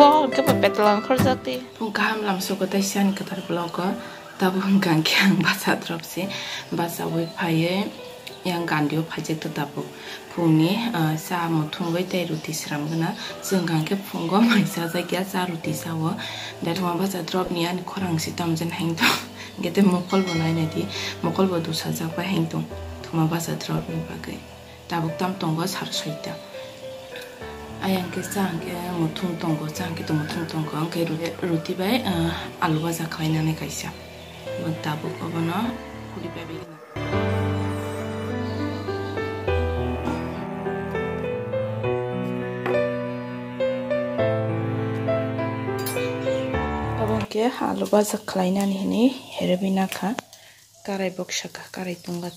bo ke petlang khorjakti Pungkam lam sokota sian ketar blog tabu gang kyang basa drop si basa we phaye yang gandio phajek to tabu phungni sa muthung we tai ruti sram gna jeng gang ke phungo maisa ja kya sa ruti sa wo that ma basa drop ni an khorang si tam jen hang to gete mokol bonai ne di mokol bo du sa ja pa hang to thuma basa drop ni bagai tabu tam tongo sar soita ayang ke sang ke muthung tongo sang ke to muthung tongo ang ke ruti bai alu baza khaina ne kaisa tabu obana kuri baby abang ke alu baza khaina ni ne herebina kha karai boksha ka karai tungat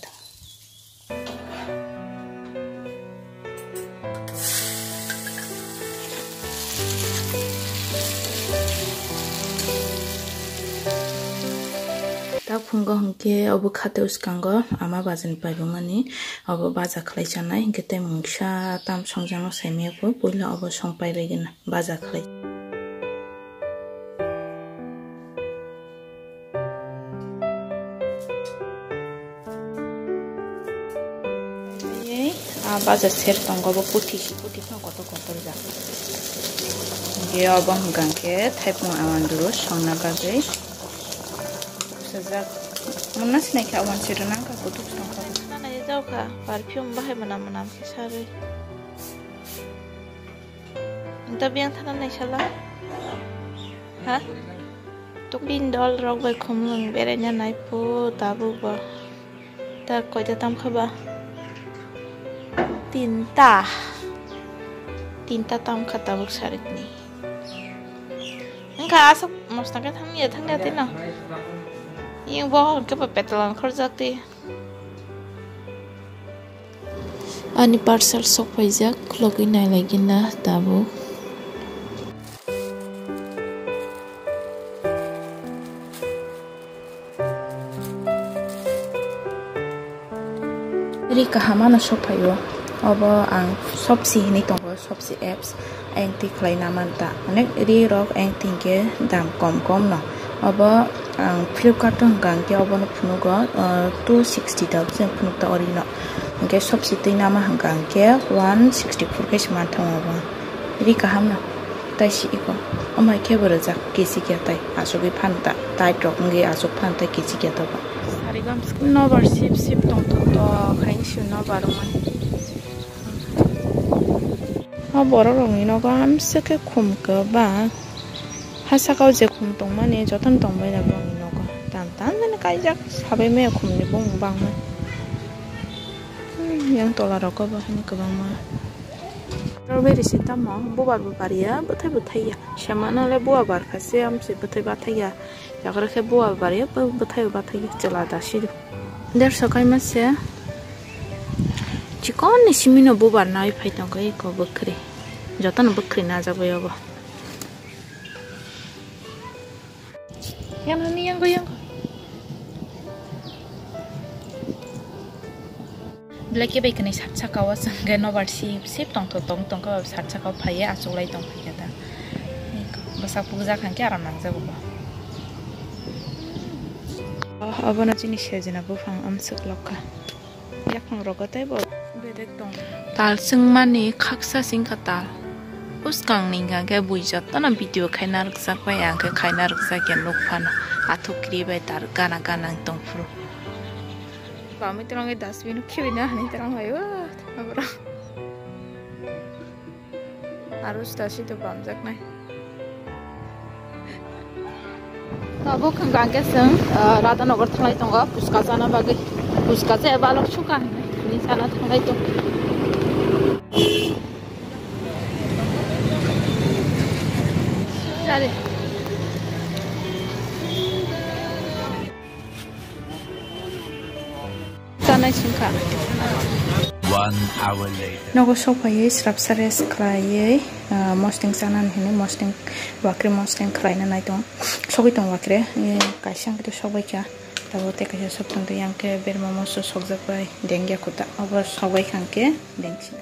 phungo hangke obo khate uskango ama bajan paibomani obo baja khlai chanai hingke te mungsa tam songjano saime ko poila obo songpai begina baja khlai ye baja ser tongo bo puthi thong koto ja ge obo hangke thaipung amanduro songna bagai sejak munas naik awan sirena ka kutuk sangka na ye jauh ka perfume bahai manam ke sare enta biang thana nai sala ha to pindol rok bai khumlung berenya nai po tabu ba ta koita tam khaba tinta tam khata buk sarit ni engka asap mostake thangya tina yang boh ke petlang khorjakti ani parcel sok paijak khlogi nai lagina tabu ri kahamana sok payo obo ang sopsi ni tongo sopsi apps ang ti khlaina manta anek ri rok ang tingke dam kom no obo ang Flipkart gang ke obo no phunugo 260 da jen phunuk ta orino ke sopsi tei nama hanggang ke 164 ke sman thang obo ri kaham na tai si iko amai ke boro jak kesi ke tai asogi phanta tai trok nge asok phanta kesi ke ta ba sarigam no bar sip tong to khain shu no baruman boro rong ni no gam se ke khum ke ba hasa kau je khum tong mane jotan tong bai na bang ni no ko tan ne kai jak sabai me khum ni bong bang ma yang tola ro ko ba ni ko bang ma strawberry sita ma bubar ya buthai ya shamana le buwa bar khase am se buthai ya jagar ke buwa bar ya buthai ya chala da shi der sakai ma se chikon ni simino bubar nai phai tong ko bukri jotan bukri na jabo yobo yang black baik ni satsa kawa sangga no bar sip tong ka satsa kawa phaya asulai tong phaya ta basa puja khan ke aram nang jabo abona jini shejena bu phang am suk lokka yakhang rogotai bo bedek tong tal singmani khaksa singka tal uskang ninga ke buijat tana video khaina ruksak bai ang ke khaina ruksak ke nokphan athukri bai tar gana tong puru kami terang ke dasbin khibina ni terang ayo abra harus dasi to bamjak nai tabo khang ke sang radhanagar thalai tonga puska jana bagai puska je balok chuka ni sana thalai to Dale. 1 hour later. Nogo sopaye srap sares klaye mosting sanan hene mosting wakre mosting klaina naitong sogi tong wakre kaisang to sobai kya tabo te kaisa soptong te yang ke berma moso sokjak bai dengya kuta abo sobai khangke dengsi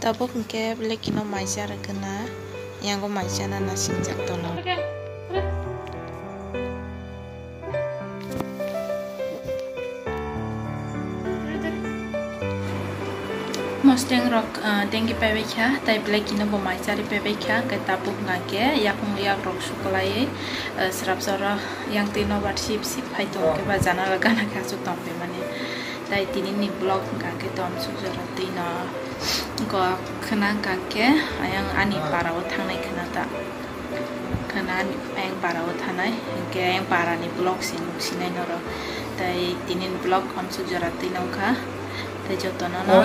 Tabu hingke belekino maisar kena yang go maisana nasi jak tono. Mosteng rok dengi pebekha, tai belekino bo maisari pebekha, ke tabu ngake, yakung yak rok sukolai, serap sora yang tino bat sip hai tong ke bajana lagana kasu tompe mane. Tai tini ni blog ngake tom sujara tino go kena ngake, ayang ani parao tangnai kena ta. Kena ayang parao tanai, ke ayang parani blog sinai noro. Tai tini blog om sujara tino ka. Jotono no